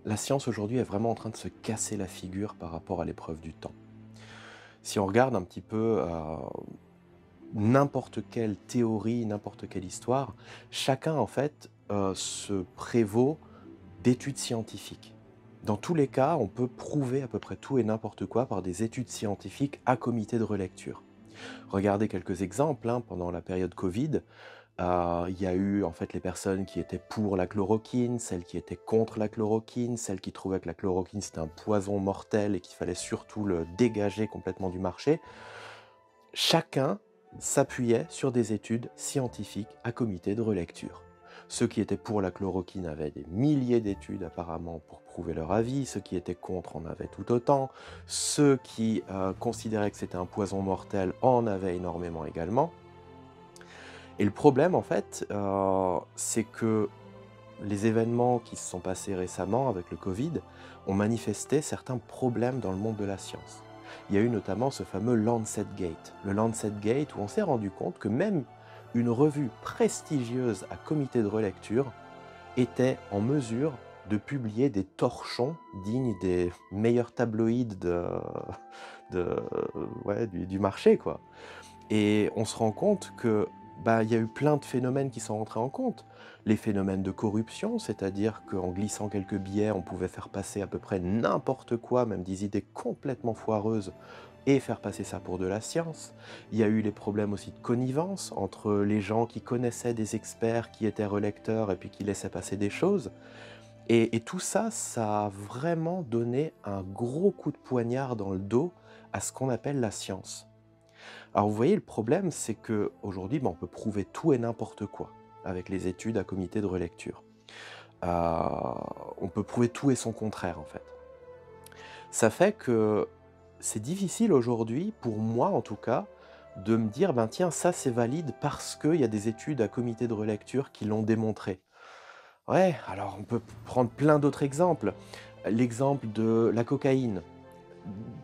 La science aujourd'hui est vraiment en train de se casser la figure par rapport à l'épreuve du temps. Si on regarde un petit peu n'importe quelle théorie, n'importe quelle histoire, chacun en fait se prévaut d'études scientifiques. Dans tous les cas, on peut prouver à peu près tout et n'importe quoi par des études scientifiques à comité de relecture. Regardez quelques exemples, hein, pendant la période Covid, il y a eu en fait les personnes qui étaient pour la chloroquine, celles qui étaient contre la chloroquine, celles qui trouvaient que la chloroquine c'était un poison mortel et qu'il fallait surtout le dégager complètement du marché. Chacun s'appuyait sur des études scientifiques à comité de relecture. Ceux qui étaient pour la chloroquine avaient des milliers d'études apparemment pour prouver leur avis, ceux qui étaient contre en avaient tout autant, ceux qui considéraient que c'était un poison mortel en avaient énormément également. Et le problème, en fait, c'est que les événements qui se sont passés récemment avec le Covid ont manifesté certains problèmes dans le monde de la science. Il y a eu notamment ce fameux Lancet Gate. Le Lancet Gate où on s'est rendu compte que même une revue prestigieuse à comité de relecture était en mesure de publier des torchons dignes des meilleurs tabloïds de, ouais, du marché, quoi. Et on se rend compte que, bah, il y a eu plein de phénomènes qui sont rentrés en compte. Les phénomènes de corruption, c'est-à-dire qu'en glissant quelques billets, on pouvait faire passer à peu près n'importe quoi, même des idées complètement foireuses, et faire passer ça pour de la science. Il y a eu les problèmes aussi de connivence entre les gens qui connaissaient des experts qui étaient relecteurs et puis qui laissaient passer des choses. Et tout ça, ça a vraiment donné un gros coup de poignard dans le dos à ce qu'on appelle la science. Alors vous voyez, le problème, c'est qu'aujourd'hui, on peut prouver tout et n'importe quoi avec les études à comité de relecture. Heu, on peut prouver tout et son contraire, en fait. Ça fait que c'est difficile aujourd'hui, pour moi en tout cas, de me dire: «Ben tiens, ça c'est valide parce qu'il y a des études à comité de relecture qui l'ont démontré». Ouais, alors on peut prendre plein d'autres exemples. L'exemple de la cocaïne.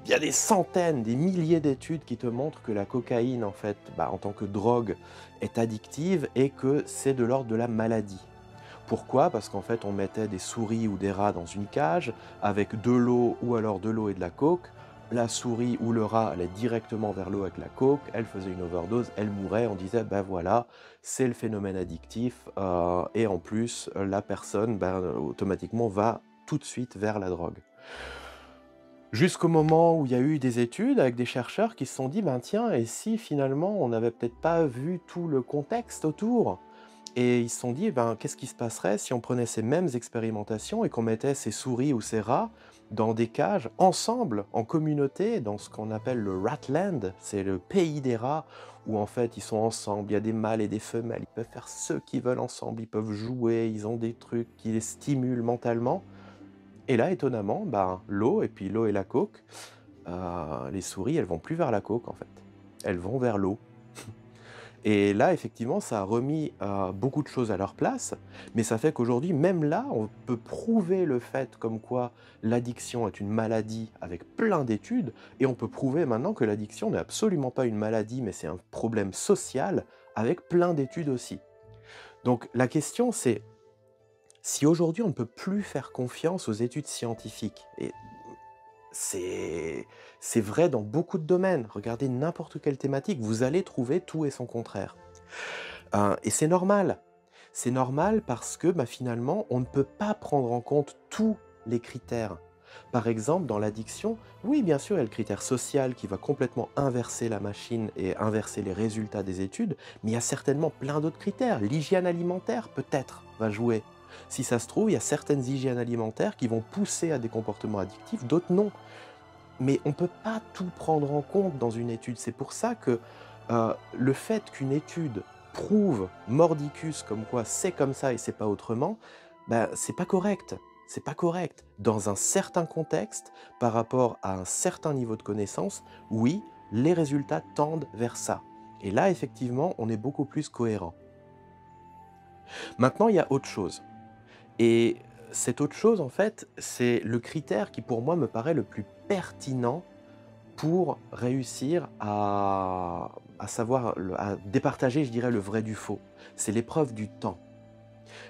Il y a des centaines, des milliers d'études qui te montrent que la cocaïne, en fait, bah, en tant que drogue, est addictive et que c'est de l'ordre de la maladie. Pourquoi? Parce qu'en fait, on mettait des souris ou des rats dans une cage avec de l'eau ou alors de l'eau et de la coke. La souris ou le rat allait directement vers l'eau avec la coke, elle faisait une overdose, elle mourait, on disait: «Ben voilà, c'est le phénomène addictif», et en plus, la personne, ben, automatiquement va tout de suite vers la drogue. Jusqu'au moment où il y a eu des études avec des chercheurs qui se sont dit: «Ben tiens, et si finalement on n'avait peut-être pas vu tout le contexte autour?» Et ils se sont dit: «Ben, qu'est-ce qui se passerait si on prenait ces mêmes expérimentations et qu'on mettait ces souris ou ces rats dans des cages ensemble, en communauté, dans ce qu'on appelle le Ratland?» C'est le pays des rats où en fait ils sont ensemble, il y a des mâles et des femelles, ils peuvent faire ce qu'ils veulent ensemble, ils peuvent jouer, ils ont des trucs qui les stimulent mentalement. Et là, étonnamment, ben, l'eau et puis l'eau et la coke, les souris, elles vont plus vers la coke, en fait. Elles vont vers l'eau. Et là, effectivement, ça a remis, beaucoup de choses à leur place, mais ça fait qu'aujourd'hui, même là, on peut prouver le fait comme quoi l'addiction est une maladie avec plein d'études et on peut prouver maintenant que l'addiction n'est absolument pas une maladie, mais c'est un problème social avec plein d'études aussi. Donc la question, c'est si aujourd'hui on ne peut plus faire confiance aux études scientifiques et c'est c'est vrai dans beaucoup de domaines. Regardez n'importe quelle thématique, vous allez trouver tout et son contraire. Et c'est normal. C'est normal parce que, bah, finalement, on ne peut pas prendre en compte tous les critères. Par exemple, dans l'addiction, oui, bien sûr, il y a le critère social qui va complètement inverser la machine et inverser les résultats des études, mais il y a certainement plein d'autres critères. L'hygiène alimentaire, peut-être, va jouer. Si ça se trouve, il y a certaines hygiènes alimentaires qui vont pousser à des comportements addictifs, d'autres non. Mais on ne peut pas tout prendre en compte dans une étude. C'est pour ça que, le fait qu'une étude prouve mordicus comme quoi c'est comme ça et c'est pas autrement, bah, c'est pas correct. C'est pas correct. Dans un certain contexte, par rapport à un certain niveau de connaissance, oui, les résultats tendent vers ça. Et là, effectivement, on est beaucoup plus cohérent. Maintenant, il y a autre chose. Et cette autre chose, en fait, c'est le critère qui, pour moi, me paraît le plus pertinent pour réussir à savoir à départager, je dirais, le vrai du faux. C'est l'épreuve du temps.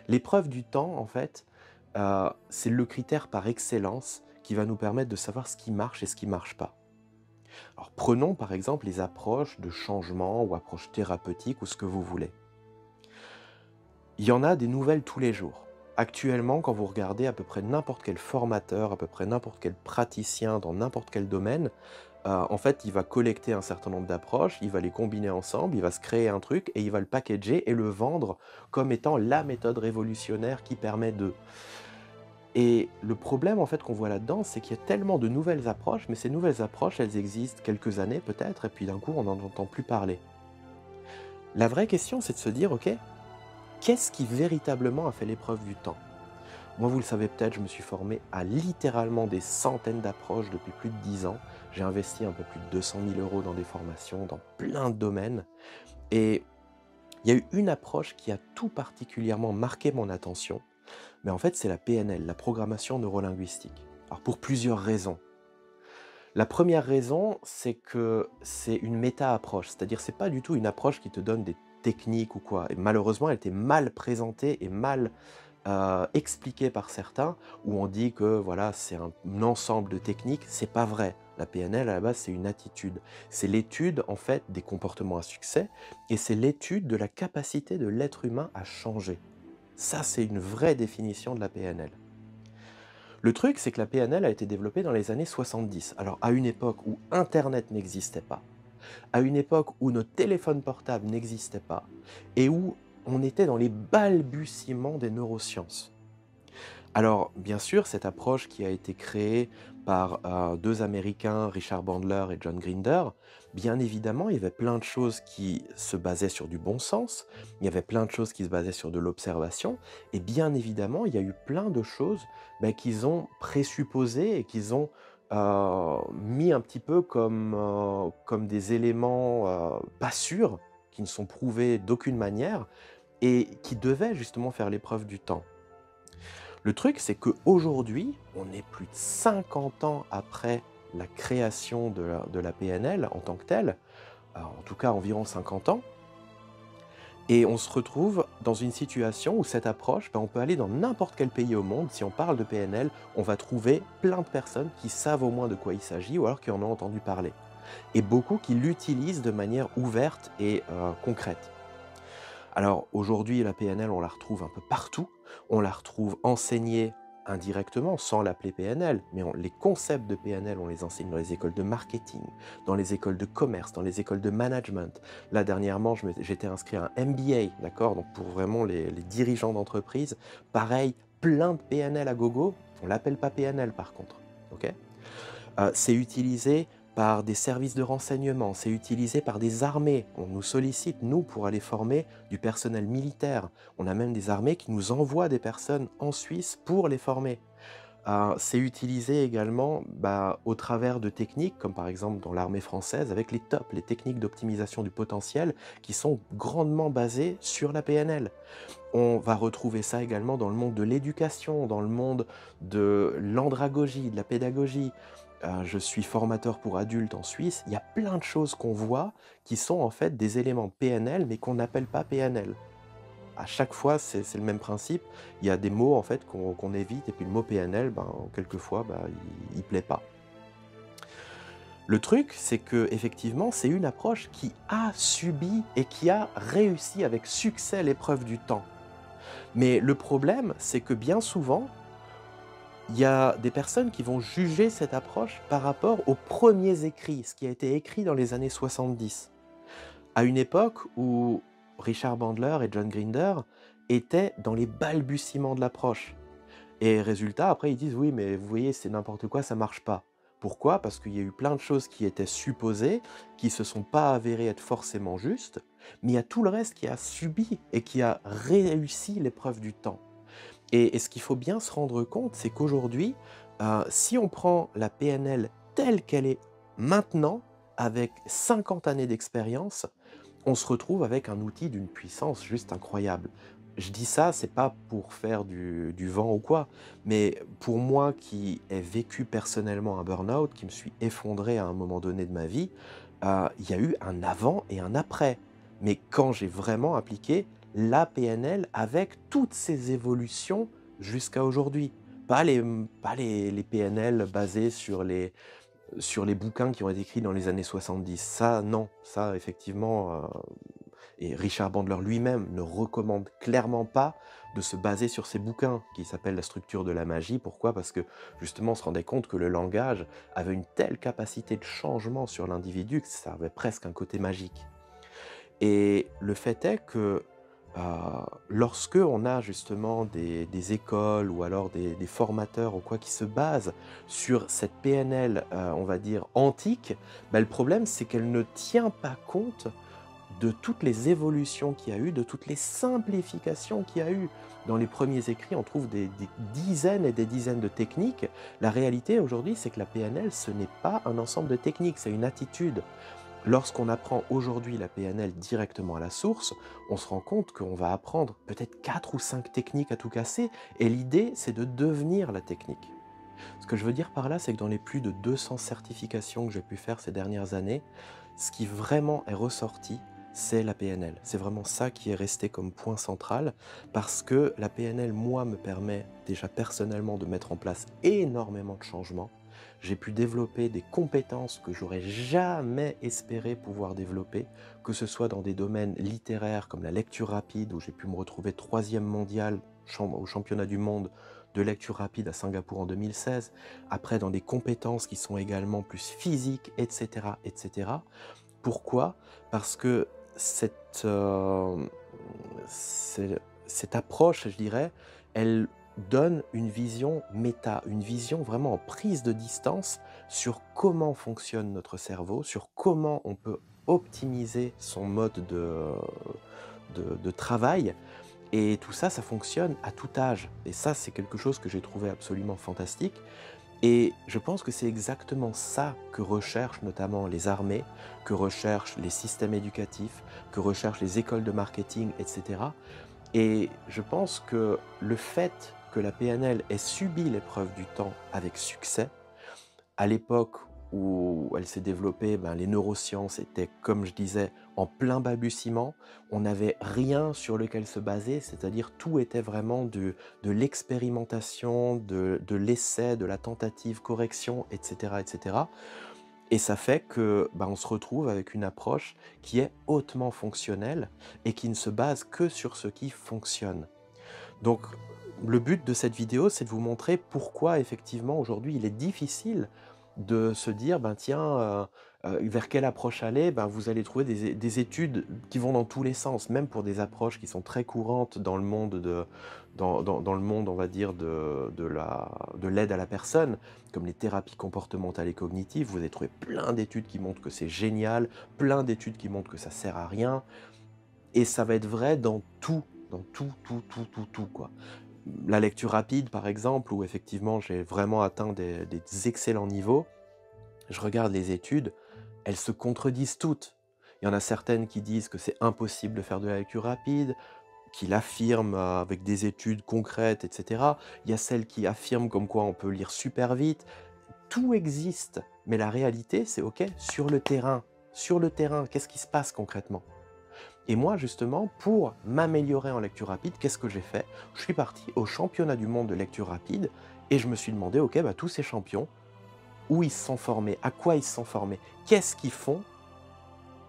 L'épreuve du temps, en fait, c'est le critère par excellence qui va nous permettre de savoir ce qui marche et ce qui marche pas. Alors prenons par exemple les approches de changement ou approches thérapeutiques ou ce que vous voulez. Il y en a des nouvelles tous les jours. Actuellement, quand vous regardez à peu près n'importe quel formateur, à peu près n'importe quel praticien dans n'importe quel domaine, en fait, il va collecter un certain nombre d'approches, il va les combiner ensemble, il va se créer un truc et il va le packager et le vendre comme étant la méthode révolutionnaire qui permet de. Et le problème en fait qu'on voit là-dedans, c'est qu'il y a tellement de nouvelles approches, mais ces nouvelles approches, elles existent quelques années peut-être, et puis d'un coup, on n'en entend plus parler. La vraie question, c'est de se dire, OK, qu'est-ce qui véritablement a fait l'épreuve du temps? Moi, vous le savez peut-être, je me suis formé à littéralement des centaines d'approches depuis plus de 10 ans. J'ai investi un peu plus de 200 000 euros dans des formations, dans plein de domaines. Et il y a eu une approche qui a tout particulièrement marqué mon attention, mais en fait, c'est la PNL, la programmation neurolinguistique. Alors, pour plusieurs raisons. La première raison, c'est que c'est une méta-approche, c'est-à-dire c'est pas du tout une approche qui te donne des techniques ou quoi. Et malheureusement, elle était mal présentée et mal expliquée par certains, où on dit que voilà, c'est un ensemble de techniques. C'est pas vrai. La PNL, à la base, c'est une attitude. C'est l'étude, en fait, des comportements à succès, et c'est l'étude de la capacité de l'être humain à changer. Ça, c'est une vraie définition de la PNL. Le truc, c'est que la PNL a été développée dans les années 70. Alors, à une époque où Internet n'existait pas, à une époque où nos téléphones portables n'existaient pas, et où on était dans les balbutiements des neurosciences. Alors, bien sûr, cette approche qui a été créée par deux Américains, Richard Bandler et John Grinder, bien évidemment, il y avait plein de choses qui se basaient sur du bon sens, il y avait plein de choses qui se basaient sur de l'observation, et bien évidemment, il y a eu plein de choses qu'ils ont présupposées et qu'ils ont mis un petit peu comme des éléments pas sûrs, qui ne sont prouvés d'aucune manière, et qui devaient justement faire l'épreuve du temps. Le truc, c'est qu'aujourd'hui, on est plus de 50 ans après la création de la PNL en tant que telle, en tout cas environ 50 ans, et on se retrouve dans une situation où cette approche, on peut aller dans n'importe quel pays au monde, si on parle de PNL, on va trouver plein de personnes qui savent au moins de quoi il s'agit ou alors qui en ont entendu parler. Et beaucoup qui l'utilisent de manière ouverte et concrète. Alors aujourd'hui, la PNL, on la retrouve un peu partout. On la retrouve enseignée indirectement, sans l'appeler PNL, mais les concepts de PNL, on les enseigne dans les écoles de marketing, dans les écoles de commerce, dans les écoles de management. Là, dernièrement, j'étais inscrit à un MBA, d'accord, donc pour vraiment les dirigeants d'entreprise. Pareil, plein de PNL à gogo. On l'appelle pas PNL par contre, ok. C'est utilisé par des services de renseignement, c'est utilisé par des armées. On nous sollicite, nous, pour aller former du personnel militaire. On a même des armées qui nous envoient des personnes en Suisse pour les former. C'est utilisé également au travers de techniques, comme par exemple dans l'armée française, avec les TOP, les techniques d'optimisation du potentiel, qui sont grandement basées sur la PNL. On va retrouver ça également dans le monde de l'éducation, dans le monde de l'andragogie, de la pédagogie. Je suis formateur pour adultes en Suisse. Il y a plein de choses qu'on voit qui sont en fait des éléments PNL, mais qu'on n'appelle pas PNL. À chaque fois, c'est le même principe. Il y a des mots en fait qu'on évite, et puis le mot PNL, quelquefois, il plaît pas. Le truc, c'est que effectivement, c'est une approche qui a subi et qui a réussi avec succès l'épreuve du temps. Mais le problème, c'est que bien souvent, il y a des personnes qui vont juger cette approche par rapport aux premiers écrits, ce qui a été écrit dans les années 70, à une époque où Richard Bandler et John Grinder étaient dans les balbutiements de l'approche. Et résultat, après, ils disent: «Oui, mais vous voyez, c'est n'importe quoi, ça marche pas». Pourquoi? Parce qu'il y a eu plein de choses qui étaient supposées, qui se sont pas avérées être forcément justes, mais il y a tout le reste qui a subi et qui a réussi l'épreuve du temps. Et ce qu'il faut bien se rendre compte, c'est qu'aujourd'hui, si on prend la PNL telle qu'elle est maintenant, avec 50 années d'expérience, on se retrouve avec un outil d'une puissance juste incroyable. Je dis ça, c'est pas pour faire du vent ou quoi, mais pour moi qui ai vécu personnellement un burn-out, qui me suis effondré à un moment donné de ma vie, il y a eu un avant et un après. Mais quand j'ai vraiment appliqué la PNL avec toutes ces évolutions jusqu'à aujourd'hui. Pas les PNL basés sur les bouquins qui ont été écrits dans les années 70. Ça, non, ça effectivement, et Richard Bandler lui-même ne recommande clairement pas de se baser sur ces bouquins qui s'appellent La structure de la magie. Pourquoi? Parce que justement, on se rendait compte que le langage avait une telle capacité de changement sur l'individu que ça avait presque un côté magique. Et le fait est que, heu, lorsque on a justement des écoles ou alors des formateurs ou quoi qui se basent sur cette PNL, on va dire antique, bah, le problème c'est qu'elle ne tient pas compte de toutes les évolutions qu'il y a eu, de toutes les simplifications qu'il y a eu. Dans les premiers écrits, on trouve des dizaines et des dizaines de techniques. La réalité aujourd'hui, c'est que la PNL, ce n'est pas un ensemble de techniques, c'est une attitude. Lorsqu'on apprend aujourd'hui la PNL directement à la source, on se rend compte qu'on va apprendre peut-être 4 ou 5 techniques à tout casser, et l'idée, c'est de devenir la technique. Ce que je veux dire par là, c'est que dans les plus de 200 certifications que j'ai pu faire ces dernières années, ce qui vraiment est ressorti, c'est la PNL. C'est vraiment ça qui est resté comme point central, parce que la PNL, moi, me permet déjà personnellement de mettre en place énormément de changements. J'ai pu développer des compétences que j'aurais jamais espéré pouvoir développer, que ce soit dans des domaines littéraires comme la lecture rapide, où j'ai pu me retrouver troisième mondial au championnat du monde de lecture rapide à Singapour en 2016, après dans des compétences qui sont également plus physiques, etc., etc. Pourquoi? Parce que cette approche, je dirais, elle donne une vision méta, une vision vraiment en prise de distance sur comment fonctionne notre cerveau, sur comment on peut optimiser son mode de travail, et tout ça, ça fonctionne à tout âge. Et ça, c'est quelque chose que j'ai trouvé absolument fantastique. Et je pense que c'est exactement ça que recherchent notamment les armées, que recherchent les systèmes éducatifs, que recherchent les écoles de marketing, etc. Et je pense que le fait que la PNL ait subi l'épreuve du temps avec succès, à l'époque où elle s'est développée, ben, les neurosciences étaient, comme je disais, en plein balbutiement. On n'avait rien sur lequel se baser, c'est-à-dire tout était vraiment de l'expérimentation, de l'essai, de la tentative, correction, etc., etc. Et ça fait que, ben, on se retrouve avec une approche qui est hautement fonctionnelle et qui ne se base que sur ce qui fonctionne. Donc, le but de cette vidéo, c'est de vous montrer pourquoi effectivement aujourd'hui il est difficile de se dire: «Ben tiens, vers quelle approche aller?» Ben, vous allez trouver des études qui vont dans tous les sens, même pour des approches qui sont très courantes dans le monde dans le monde, on va dire, de l'aide à la personne, comme les thérapies comportementales et cognitives. Vous allez trouver plein d'études qui montrent que c'est génial, plein d'études qui montrent que ça sert à rien, et ça va être vrai dans tout, tout, tout, tout, tout, quoi. La lecture rapide, par exemple, où effectivement j'ai vraiment atteint des excellents niveaux, je regarde les études, elles se contredisent toutes. Il y en a certaines qui disent que c'est impossible de faire de la lecture rapide, qui l'affirment avec des études concrètes, etc. Il y a celles qui affirment comme quoi on peut lire super vite. Tout existe, mais la réalité, c'est OK, sur le terrain, qu'est-ce qui se passe concrètement? Et moi, justement, pour m'améliorer en lecture rapide, qu'est-ce que j'ai fait? Je suis parti au championnat du monde de lecture rapide et je me suis demandé, OK, bah, tous ces champions, où ils se sont formés? À quoi ils se sont formés? Qu'est-ce qu'ils font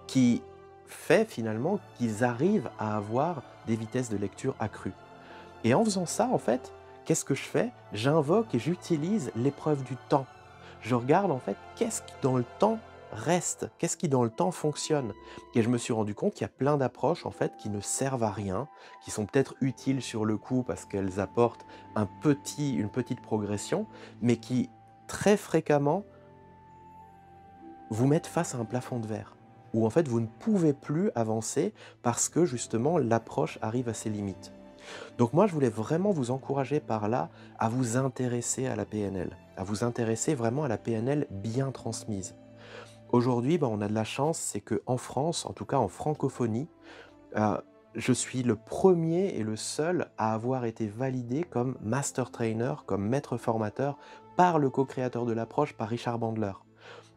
qui fait finalement qu'ils arrivent à avoir des vitesses de lecture accrues? Et en faisant ça, en fait, qu'est-ce que je fais? J'invoque et j'utilise l'épreuve du temps. Je regarde, en fait, qu'est-ce qui dans le temps reste? Qu'est-ce qui dans le temps fonctionne? Et je me suis rendu compte qu'il y a plein d'approches, en fait, qui ne servent à rien, qui sont peut-être utiles sur le coup parce qu'elles apportent une petite progression, mais qui, très fréquemment, vous mettent face à un plafond de verre, où en fait vous ne pouvez plus avancer parce que justement l'approche arrive à ses limites. Donc moi, je voulais vraiment vous encourager par là à vous intéresser à la PNL, à vous intéresser vraiment à la PNL bien transmise. Aujourd'hui, ben, on a de la chance, c'est qu'en France, en tout cas en francophonie, heu, je suis le premier et le seul à avoir été validé comme master trainer, comme maître formateur par le co-créateur de l'approche, par Richard Bandler.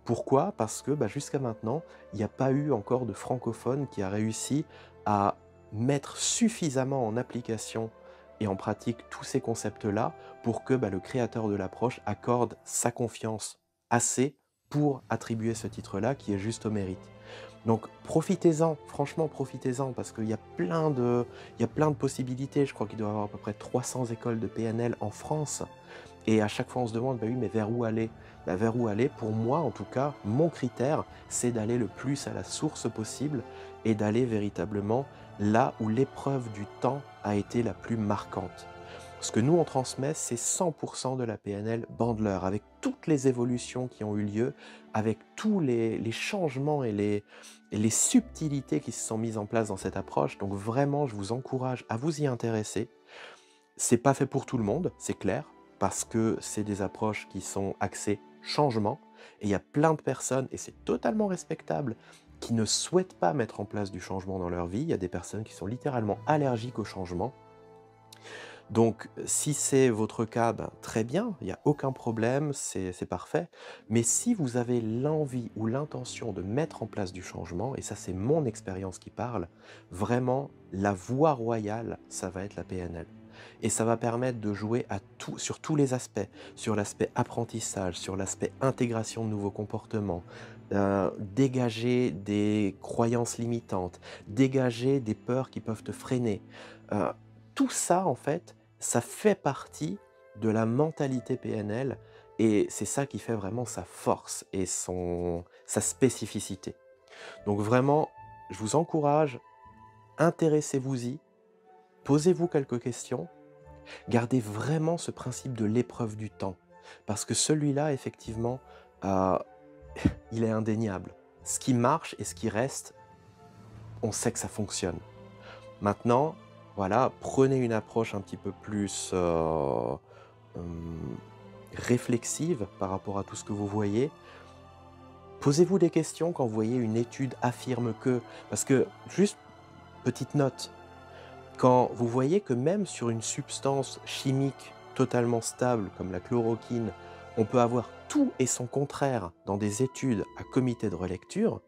Pourquoi? Parce que, bah, jusqu'à maintenant, il n'y a pas eu encore de francophone qui a réussi à mettre suffisamment en application et on pratique tous ces concepts-là pour que le créateur de l'approche accorde sa confiance assez pour attribuer ce titre-là qui est juste au mérite. Donc profitez-en, franchement profitez-en parce il y a plein de possibilités. Je crois qu'il doit y avoir à peu près 300 écoles de PNL en France. Et à chaque fois, on se demande, bah oui, mais vers où aller? Vers où aller? Pour moi, en tout cas, mon critère, c'est d'aller le plus à la source possible et d'aller véritablement là où l'épreuve du temps a été la plus marquante. Ce que nous, on transmet, c'est 100% de la PNL Bandler, avec toutes les évolutions qui ont eu lieu, avec tous les changements et les subtilités qui se sont mises en place dans cette approche. Donc vraiment, je vous encourage à vous y intéresser. C'est pas fait pour tout le monde, c'est clair, parce que c'est des approches qui sont axées changement et il y a plein de personnes, et c'est totalement respectable, qui ne souhaitent pas mettre en place du changement dans leur vie. Il y a des personnes qui sont littéralement allergiques au changement. Donc si c'est votre cas, très bien, il y a aucun problème, c'est parfait. Mais si vous avez l'envie ou l'intention de mettre en place du changement, et ça c'est mon expérience qui parle, vraiment la voie royale, ça va être la PNL. Et ça va permettre de jouer sur tous les aspects, sur l'aspect apprentissage, sur l'aspect intégration de nouveaux comportements, dégager des croyances limitantes, dégager des peurs qui peuvent te freiner. Heu, Tout ça, en fait, ça fait partie de la mentalité PNL et c'est ça qui fait vraiment sa force et sa spécificité. Donc vraiment, je vous encourage, intéressez-vous-y, posez-vous quelques questions. Gardez vraiment ce principe de l'épreuve du temps, parce que celui-là, effectivement, heu, il est indéniable. Ce qui marche et ce qui reste, on sait que ça fonctionne. Maintenant, voilà, prenez une approche un petit peu plus, hem, réflexive par rapport à tout ce que vous voyez. Posez-vous des questions quand vous voyez une étude affirme que parce que juste petite note, quand vous voyez que même sur une substance chimique totalement stable comme la chloroquine, on peut avoir tout et son contraire dans des études à comité de relecture,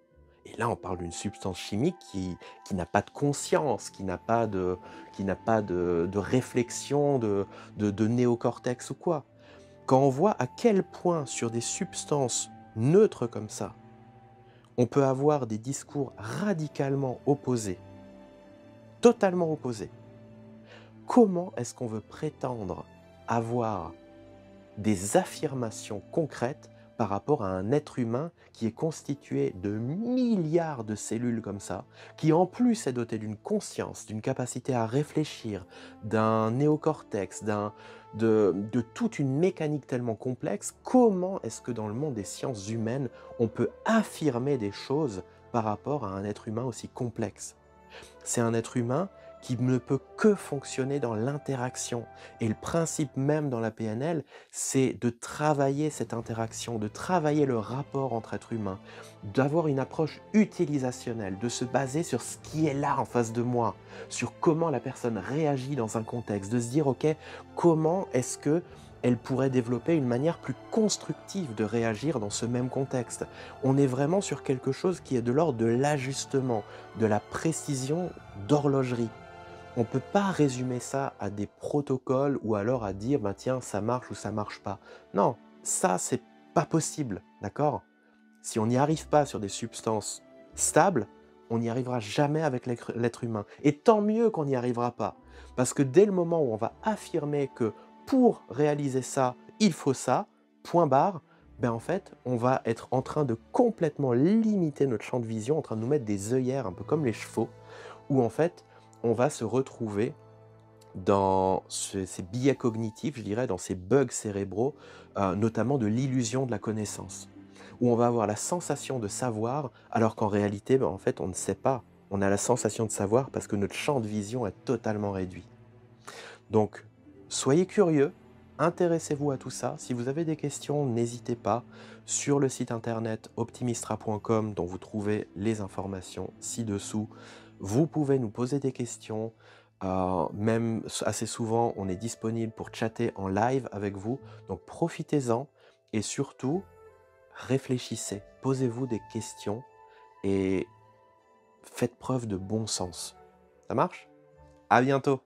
et là on parle d'une substance chimique qui n'a pas de conscience, qui n'a pas de réflexion, de néocortex ou quoi. Quand on voit à quel point sur des substances neutres comme ça, on peut avoir des discours radicalement opposés, totalement opposés. Comment est-ce qu'on veut prétendre avoir des affirmations concrètes par rapport à un être humain qui est constitué de milliards de cellules comme ça, qui en plus est doté d'une conscience, d'une capacité à réfléchir, d'un néocortex, de toute une mécanique tellement complexe? Comment est-ce que dans le monde des sciences humaines, on peut affirmer des choses par rapport à un être humain aussi complexe? C'est un être humain qui ne peut que fonctionner dans l'interaction. Et le principe même dans la PNL, c'est de travailler cette interaction, de travailler le rapport entre êtres humains, d'avoir une approche utilisationnelle, de se baser sur ce qui est là en face de moi, sur comment la personne réagit dans un contexte, de se dire, OK, comment est-ce que elle pourrait développer une manière plus constructive de réagir dans ce même contexte. On est vraiment sur quelque chose qui est de l'ordre de l'ajustement, de la précision d'horlogerie. On ne peut pas résumer ça à des protocoles ou alors à dire tiens, ça marche ou ça marche pas. Non, ça c'est pas possible, d'accord? Si on n'y arrive pas sur des substances stables, on n'y arrivera jamais avec l'être humain. Et tant mieux qu'on n'y arrivera pas. Parce que dès le moment où on va affirmer que pour réaliser ça, il faut ça, point barre, en fait, on va être en train de complètement limiter notre champ de vision, en train de nous mettre des œillères, un peu comme les chevaux, où en fait, on va se retrouver dans ces biais cognitifs, je dirais, dans ces bugs cérébraux, notamment de l'illusion de la connaissance, où on va avoir la sensation de savoir, alors qu'en réalité, en fait, on ne sait pas. On a la sensation de savoir parce que notre champ de vision est totalement réduit. Donc, soyez curieux, intéressez-vous à tout ça. Si vous avez des questions, n'hésitez pas. Sur le site internet optimistra.com, dont vous trouvez les informations ci-dessous, vous pouvez nous poser des questions. Même assez souvent, on est disponible pour chatter en live avec vous. Donc, profitez-en et surtout, réfléchissez, posez-vous des questions et faites preuve de bon sens. Ça marche? À bientôt!